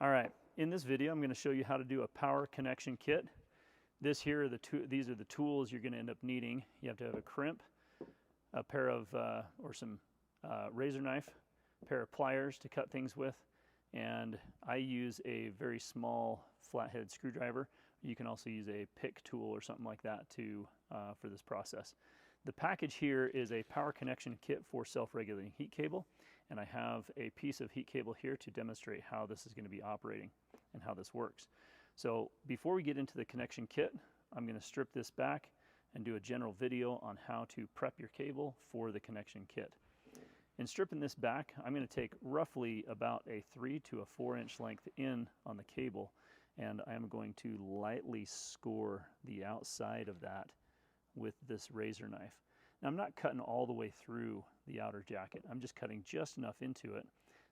All right, in this video I'm going to show you how to do a power connection kit. These are the tools you're going to end up needing. You have to have a crimp, a pair of or some razor knife, a pair of pliers to cut things with, and I use a very small flathead screwdriver. You can also use a pick tool or something like that for this process. The package here is a power connection kit for self-regulating heat cable, and I have a piece of heat cable here to demonstrate how this is going to be operating and how this works. So before we get into the connection kit, I'm going to strip this back and do a general video on how to prep your cable for the connection kit. In stripping this back, I'm going to take roughly about a 3 to a 4 inch length in on the cable, and I'm going to lightly score the outside of that with this razor knife. Now I'm not cutting all the way through the outer jacket. I'm just cutting just enough into it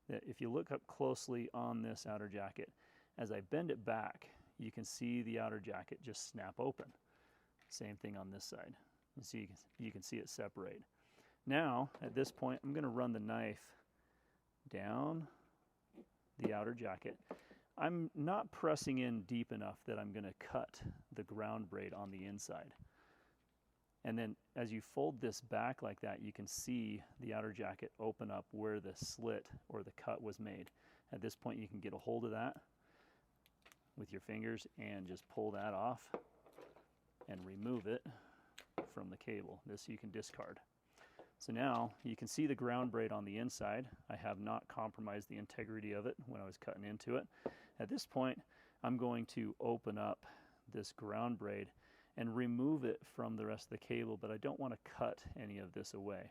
that if you look up closely on this outer jacket, as I bend it back, you can see the outer jacket just snap open. Same thing on this side. You can see it separate. Now, at this point, I'm going to run the knife down the outer jacket. I'm not pressing in deep enough that I'm going to cut the ground braid on the inside. And then as you fold this back like that, you can see the outer jacket open up where the slit or the cut was made. At this point, you can get a hold of that with your fingers and just pull that off and remove it from the cable. This you can discard. So now you can see the ground braid on the inside. I have not compromised the integrity of it when I was cutting into it. At this point, I'm going to open up this ground braid and remove it from the rest of the cable, but I don't want to cut any of this away.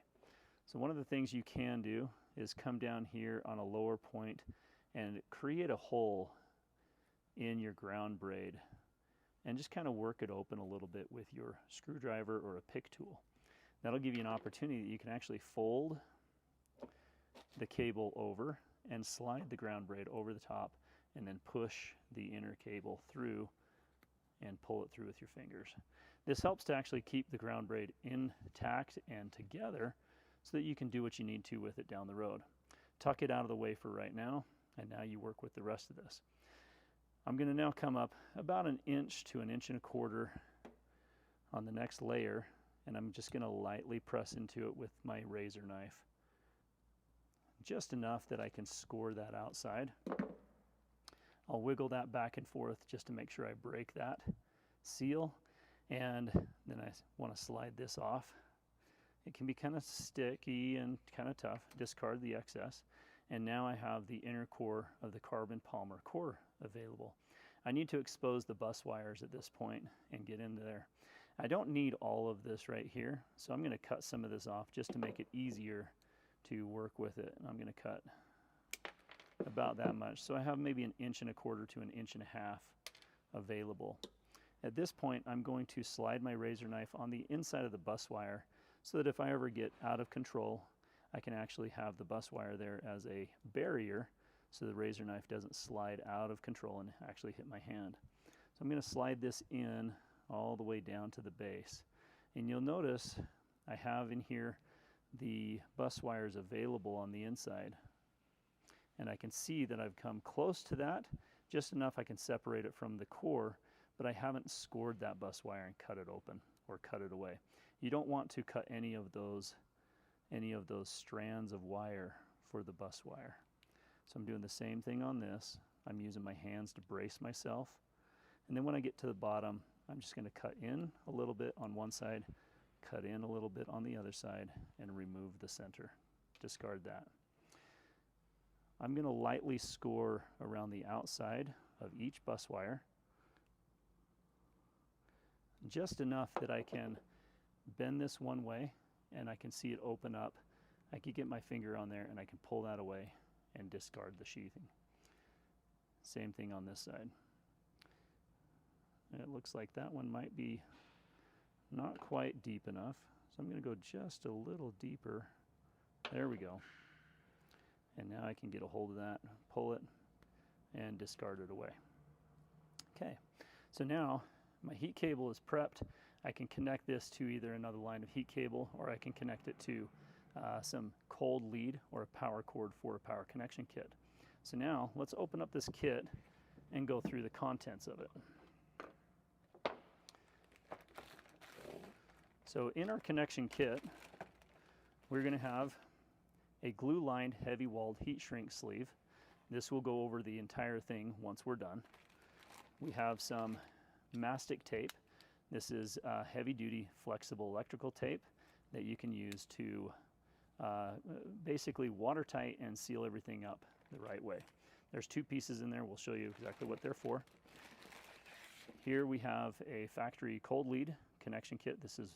So one of the things you can do is come down here on a lower point and create a hole in your ground braid and just kind of work it open a little bit with your screwdriver or a pick tool. That'll give you an opportunity that you can actually fold the cable over and slide the ground braid over the top and then push the inner cable through and pull it through with your fingers. This helps to actually keep the ground braid intact and together so that you can do what you need to with it down the road. Tuck it out of the way for right now, and now you work with the rest of this. I'm going to now come up about 1 inch to 1.25 inches on the next layer, and I'm just going to lightly press into it with my razor knife. Just enough that I can score that outside. I'll wiggle that back and forth just to make sure I break that seal, and then I want to slide this off. It can be kind of sticky and kind of tough. Discard the excess, and now I have the inner core of the carbon polymer core available. I need to expose the bus wires at this point and get into there. I don't need all of this right here, so I'm going to cut some of this off just to make it easier to work with it. And I'm going to cut about that much. So I have maybe 1.25 inches to 1.5 inches available. At this point, I'm going to slide my razor knife on the inside of the bus wire so that if I ever get out of control, I can actually have the bus wire there as a barrier so the razor knife doesn't slide out of control and actually hit my hand. So I'm going to slide this in all the way down to the base. And you'll notice I have in here the bus wires available on the inside. And I can see that I've come close to that, just enough I can separate it from the core, but I haven't scored that bus wire and cut it open or cut it away. You don't want to cut any of those strands of wire for the bus wire. So I'm doing the same thing on this. I'm using my hands to brace myself. And then when I get to the bottom, I'm just going to cut in a little bit on one side, cut in a little bit on the other side, and remove the center. Discard that. I'm going to lightly score around the outside of each bus wire, just enough that I can bend this one way and I can see it open up. I can get my finger on there and I can pull that away and discard the sheathing. Same thing on this side. And it looks like that one might be not quite deep enough, so I'm going to go just a little deeper. There we go. And now I can get a hold of that, pull it, and discard it away. Okay, so now my heat cable is prepped. I can connect this to either another line of heat cable, or I can connect it to some cold lead or a power cord for a power connection kit. So now let's open up this kit and go through the contents of it. So in our connection kit, we're going to have a glue-lined heavy-walled heat shrink sleeve. This will go over the entire thing once we're done. We have some mastic tape. This is heavy-duty flexible electrical tape that you can use to basically watertight and seal everything up the right way. There's 2 pieces in there. We'll show you exactly what they're for. Here we have a factory cold lead connection kit. This is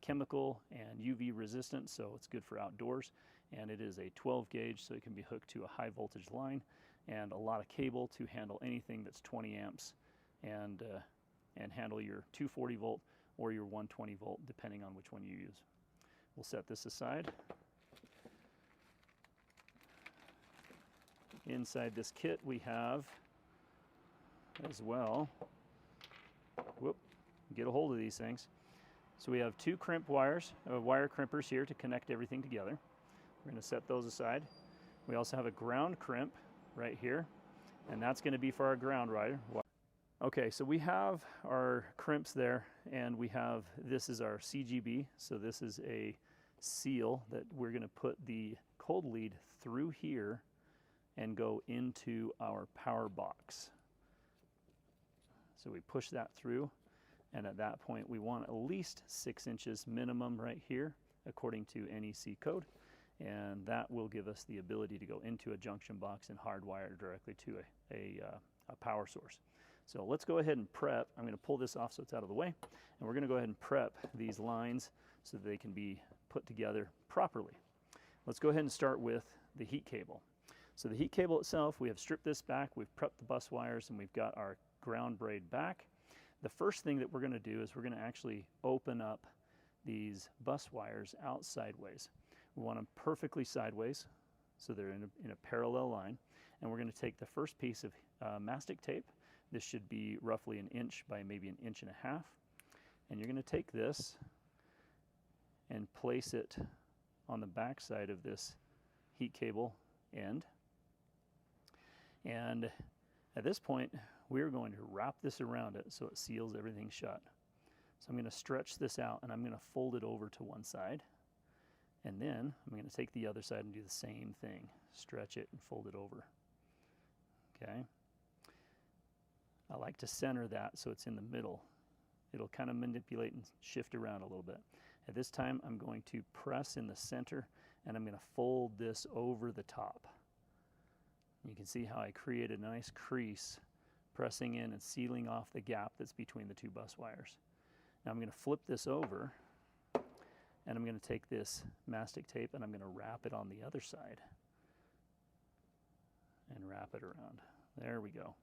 chemical and UV resistant, so it's good for outdoors. And it is a 12 gauge, so it can be hooked to a high voltage line, and a lot of cable to handle anything that's 20 amps and handle your 240 volt or your 120 volt, depending on which one you use. We'll set this aside. Inside this kit we have as well, get a hold of these things. So we have 2 crimp wires, wire crimpers here to connect everything together. We're going to set those aside. We also have a ground crimp right here, and that's going to be for our ground wire. Okay, so we have our crimps there, and we have, this is our CGB, so this is a seal that we're going to put the cold lead through here and go into our power box. So we push that through, and at that point we want at least 6 inches minimum right here according to NEC code, and that will give us the ability to go into a junction box and hardwire directly to a power source. So let's go ahead and prep. I'm going to pull this off so it's out of the way, and we're going to go ahead and prep these lines so that they can be put together properly. Let's go ahead and start with the heat cable. So the heat cable itself, we have stripped this back, we've prepped the bus wires, and we've got our ground braid back. The first thing that we're going to do is we're going to actually open up these bus wires out sideways. We want them perfectly sideways, so they're in a parallel line. And we're going to take the first piece of mastic tape. This should be roughly 1 inch by maybe 1.5 inches. And you're going to take this and place it on the back side of this heat cable end. And at this point, we're going to wrap this around it so it seals everything shut. So I'm going to stretch this out, and I'm going to fold it over to one side. And then I'm going to take the other side and do the same thing. Stretch it and fold it over. Okay. I like to center that so it's in the middle. It'll kind of manipulate and shift around a little bit. At this time, I'm going to press in the center, and I'm going to fold this over the top. You can see how I create a nice crease, pressing in and sealing off the gap that's between the 2 bus wires. Now I'm going to flip this over, and I'm going to take this mastic tape and I'm going to wrap it on the other side and wrap it around. There we go.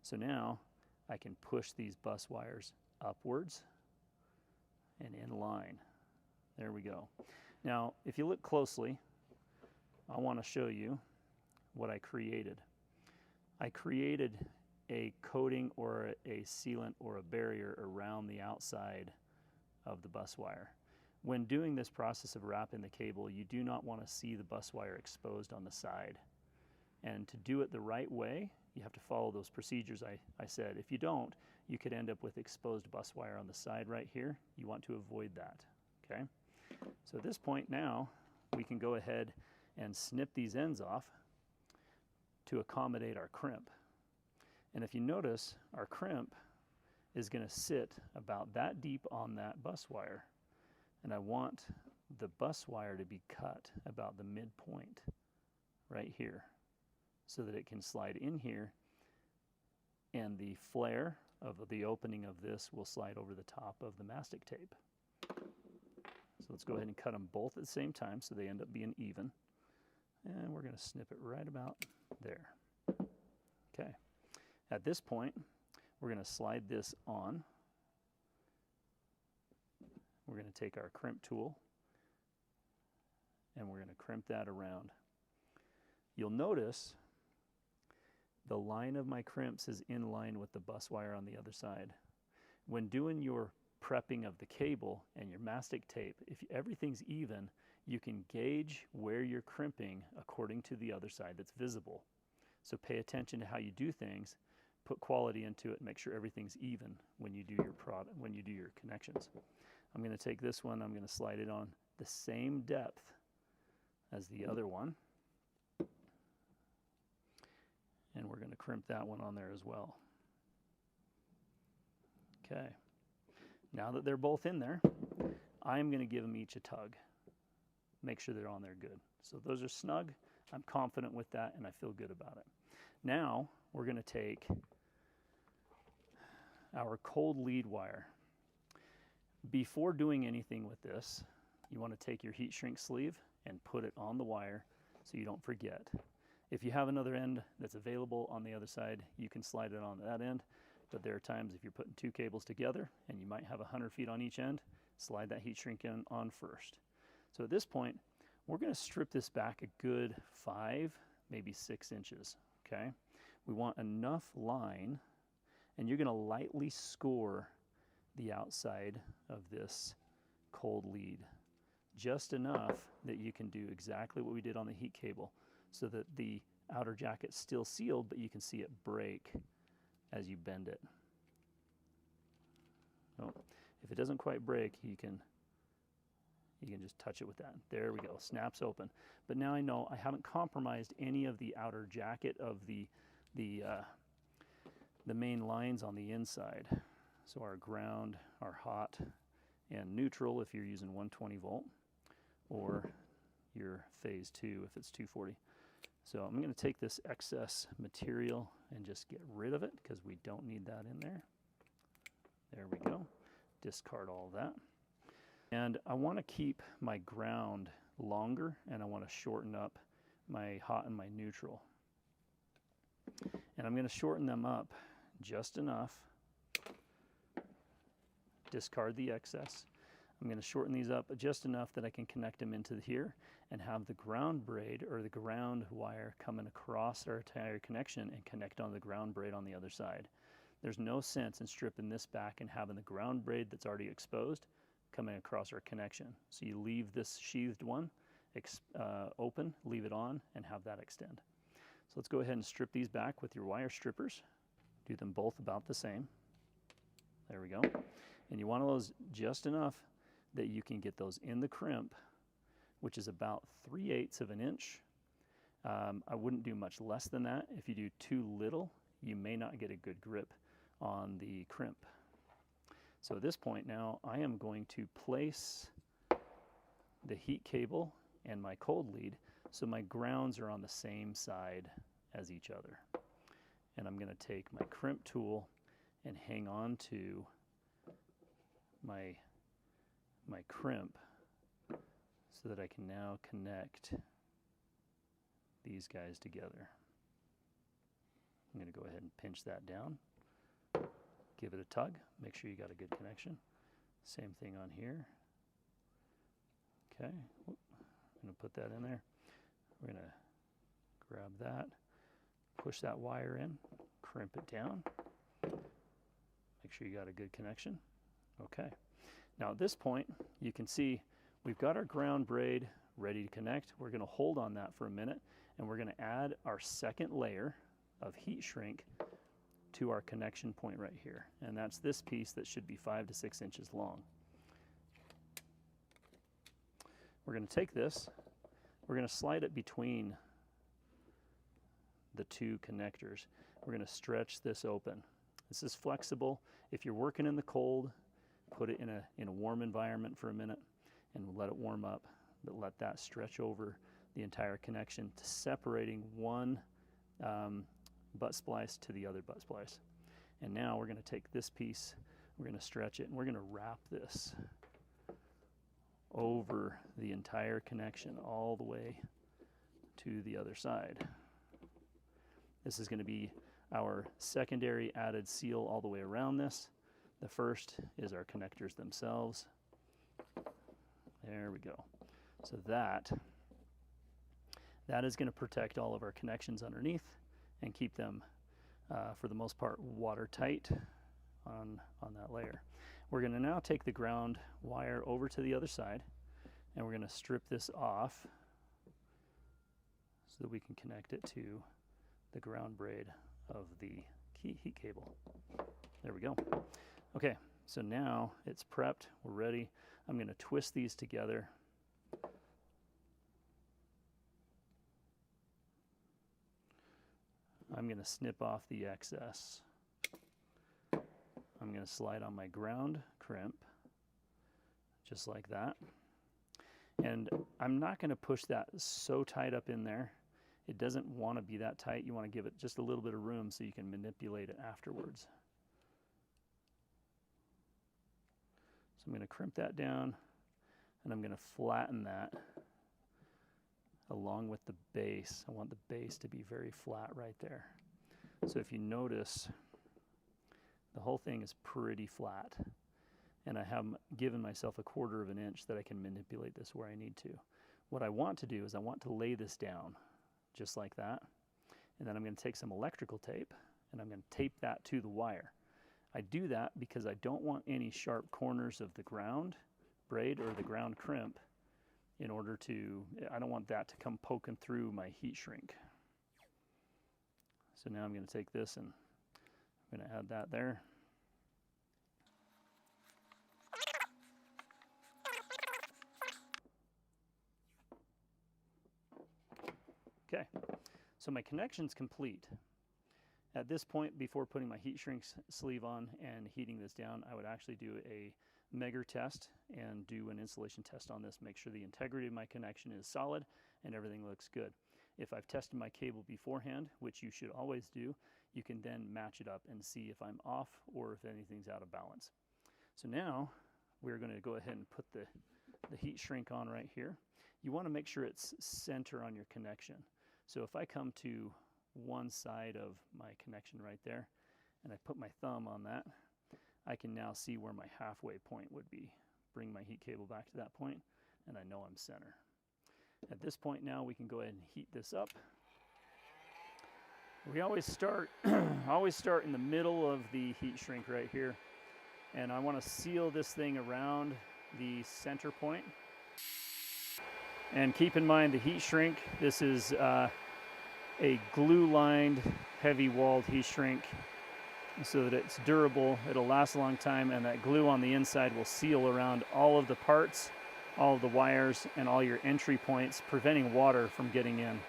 So now I can push these bus wires upwards and in line. There we go. Now if you look closely, I want to show you what I created. I created a coating or a sealant or a barrier around the outside of the bus wire. When doing this process of wrapping the cable, you do not want to see the bus wire exposed on the side. And to do it the right way, you have to follow those procedures I said. If you don't, you could end up with exposed bus wire on the side right here. You want to avoid that, okay? So at this point now, we can go ahead and snip these ends off to accommodate our crimp. And if you notice, our crimp is going to sit about that deep on that bus wire. And I want the bus wire to be cut about the midpoint right here so that it can slide in here, and the flare of the opening of this will slide over the top of the mastic tape. So let's go ahead and cut them both at the same time so they end up being even. And we're going to snip it right about there. Okay. At this point, we're going to slide this on. We're going to take our crimp tool and we're going to crimp that around. You'll notice the line of my crimps is in line with the bus wire on the other side. When doing your prepping of the cable and your mastic tape, if everything's even, you can gauge where you're crimping according to the other side that's visible. So pay attention to how you do things, put quality into it, and make sure everything's even when you do your product, when you do your connections. I'm going to take this one, I'm going to slide it on the same depth as the other one. And we're going to crimp that one on there as well. Okay. Now that they're both in there, I'm going to give them each a tug. Make sure they're on there good. So those are snug. I'm confident with that, and I feel good about it. Now we're going to take our cold lead wire. Before doing anything with this, you want to take your heat shrink sleeve and put it on the wire so you don't forget. If you have another end that's available on the other side, you can slide it on that end. But there are times if you're putting two cables together and you might have 100 feet on each end, slide that heat shrink in on first. So at this point, we're going to strip this back a good 5, maybe 6 inches, okay? We want enough line, and you're going to lightly score the outside of this cold lead. Just enough that you can do exactly what we did on the heat cable so that the outer jacket's still sealed, but you can see it break as you bend it. Oh, if it doesn't quite break, you can just touch it with that. There we go, snaps open. But now I know I haven't compromised any of the outer jacket of the main lines on the inside. So our ground, our hot, and neutral if you're using 120 volt, or your phase 2 if it's 240. So I'm going to take this excess material and just get rid of it because we don't need that in there. There we go. Discard all of that. And I want to keep my ground longer, and I want to shorten up my hot and my neutral. And I'm going to shorten them up just enough. Discard the excess. I'm going to shorten these up just enough that I can connect them into here and have the ground braid or the ground wire coming across our entire connection and connect on the ground braid on the other side. There's no sense in stripping this back and having the ground braid that's already exposed coming across our connection. So you leave this sheathed one open, leave it on, and have that extend. So let's go ahead and strip these back with your wire strippers. Do them both about the same. There we go. And you want those just enough that you can get those in the crimp, which is about 3/8 of an inch. I wouldn't do much less than that. If you do too little, you may not get a good grip on the crimp. So at this point now, I am going to place the heat cable and my cold lead so my grounds are on the same side as each other. And I'm going to take my crimp tool and hang on to my crimp so that I can now connect these guys together. I'm going to go ahead and pinch that down, give it a tug, make sure you got a good connection. Same thing on here. Okay, I'm going to put that in there. We're going to grab that, push that wire in, crimp it down, make sure you got a good connection. Okay, now at this point you can see we've got our ground braid ready to connect. We're going to hold on that for a minute, and we're going to add our second layer of heat shrink to our connection point right here, and that's this piece that should be 5 to 6 inches long. We're going to take this, we're going to slide it between the two connectors. We're going to stretch this open. This is flexible. If you're working in the cold, put it in a warm environment for a minute and let it warm up, but let that stretch over the entire connection to separating one butt splice to the other butt splice. And now we're going to take this piece, we're going to stretch it, and we're going to wrap this over the entire connection all the way to the other side. This is going to be our secondary added seal all the way around this. The first is our connectors themselves. There we go. So that is going to protect all of our connections underneath and keep them, for the most part, watertight on that layer. We're going to now take the ground wire over to the other side, and we're going to strip this off so that we can connect it to the ground braid of the heat cable. There we go. Okay, so now it's prepped, we're ready. I'm going to twist these together. I'm going to snip off the excess. I'm going to slide on my ground crimp, just like that. And I'm not going to push that so tight up in there. It doesn't want to be that tight. You want to give it just a little bit of room so you can manipulate it afterwards. So I'm going to crimp that down, and I'm going to flatten that along with the base. I want the base to be very flat right there. So if you notice, the whole thing is pretty flat. And I have given myself 1/4 of an inch that I can manipulate this where I need to. What I want to do is I want to lay this down just like that. And then I'm going to take some electrical tape and I'm going to tape that to the wire. I do that because I don't want any sharp corners of the ground braid or the ground crimp in order to, I don't want that to come poking through my heat shrink. So now I'm going to take this and I'm going to add that there. Okay, so my connection's complete. At this point, before putting my heat shrink sleeve on and heating this down, I would actually do a Megger test and do an installation test on this, make sure the integrity of my connection is solid and everything looks good. If I've tested my cable beforehand, which you should always do, you can then match it up and see if I'm off or if anything's out of balance. So now we're going to go ahead and put the heat shrink on right here. You want to make sure it's center on your connection. So if I come to one side of my connection right there and I put my thumb on that, I can now see where my halfway point would be. Bring my heat cable back to that point and I know I'm center. At this point now we can go ahead and heat this up. We always start in the middle of the heat shrink right here, and I want to seal this thing around the center point. And keep in mind the heat shrink, this is a glue-lined, heavy-walled heat shrink so that it's durable, it'll last a long time, and that glue on the inside will seal around all of the parts, all of the wires, and all your entry points, preventing water from getting in.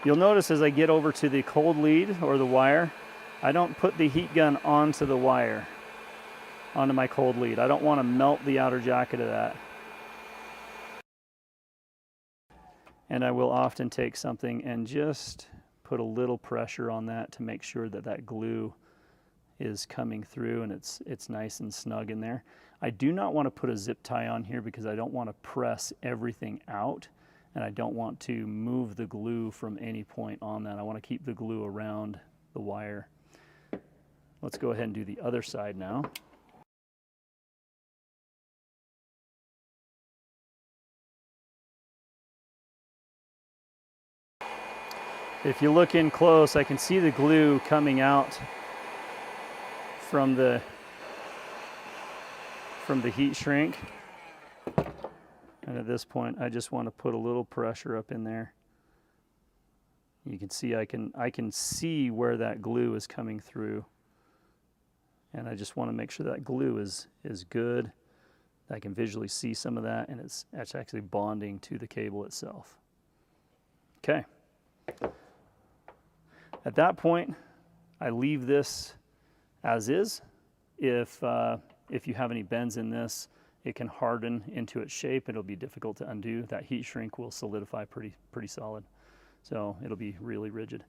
You'll notice as I get over to the cold lead or the wire, I don't put the heat gun onto the wire, onto my cold lead. I don't want to melt the outer jacket of that. And I will often take something and just put a little pressure on that to make sure that that glue is coming through and it's nice and snug in there. I do not want to put a zip tie on here because I don't want to press everything out, and I don't want to move the glue from any point on that. I want to keep the glue around the wire. Let's go ahead and do the other side now. If you look in close, I can see the glue coming out from the heat shrink. And at this point, I just want to put a little pressure up in there. You can see I can see where that glue is coming through. And I just want to make sure that glue is good. I can visually see some of that, and it's actually bonding to the cable itself. Okay. At that point, I leave this as is. If you have any bends in this, it can harden into its shape. It'll be difficult to undo. That heat shrink will solidify pretty solid. So it'll be really rigid.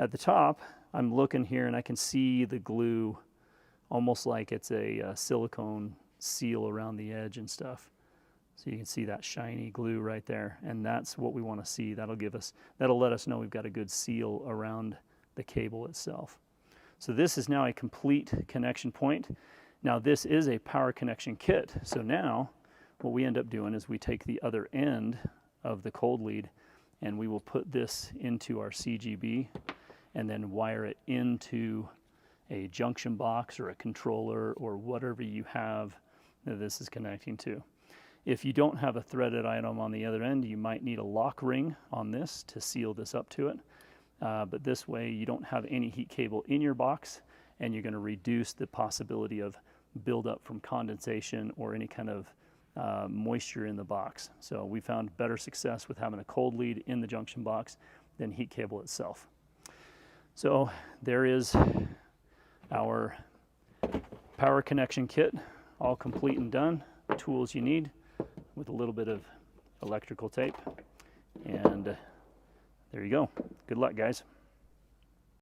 At the top, I'm looking here and I can see the glue almost like it's a silicone seal around the edge and stuff. So you can see that shiny glue right there, and that's what we want to see. That'll let us know we've got a good seal around the cable itself. So this is now a complete connection point. Now this is a power connection kit. So now what we end up doing is we take the other end of the cold lead and we will put this into our CGB and then wire it into a junction box or a controller or whatever you have that this is connecting to. If you don't have a threaded item on the other end, you might need a lock ring on this to seal this up to it. But this way you don't have any heat cable in your box, and you're going to reduce the possibility of buildup from condensation or any kind of moisture in the box. So we found better success with having a cold lead in the junction box than heat cable itself. So there is our power connection kit, all complete and done. Tools you need with a little bit of electrical tape. And there you go. Good luck, guys.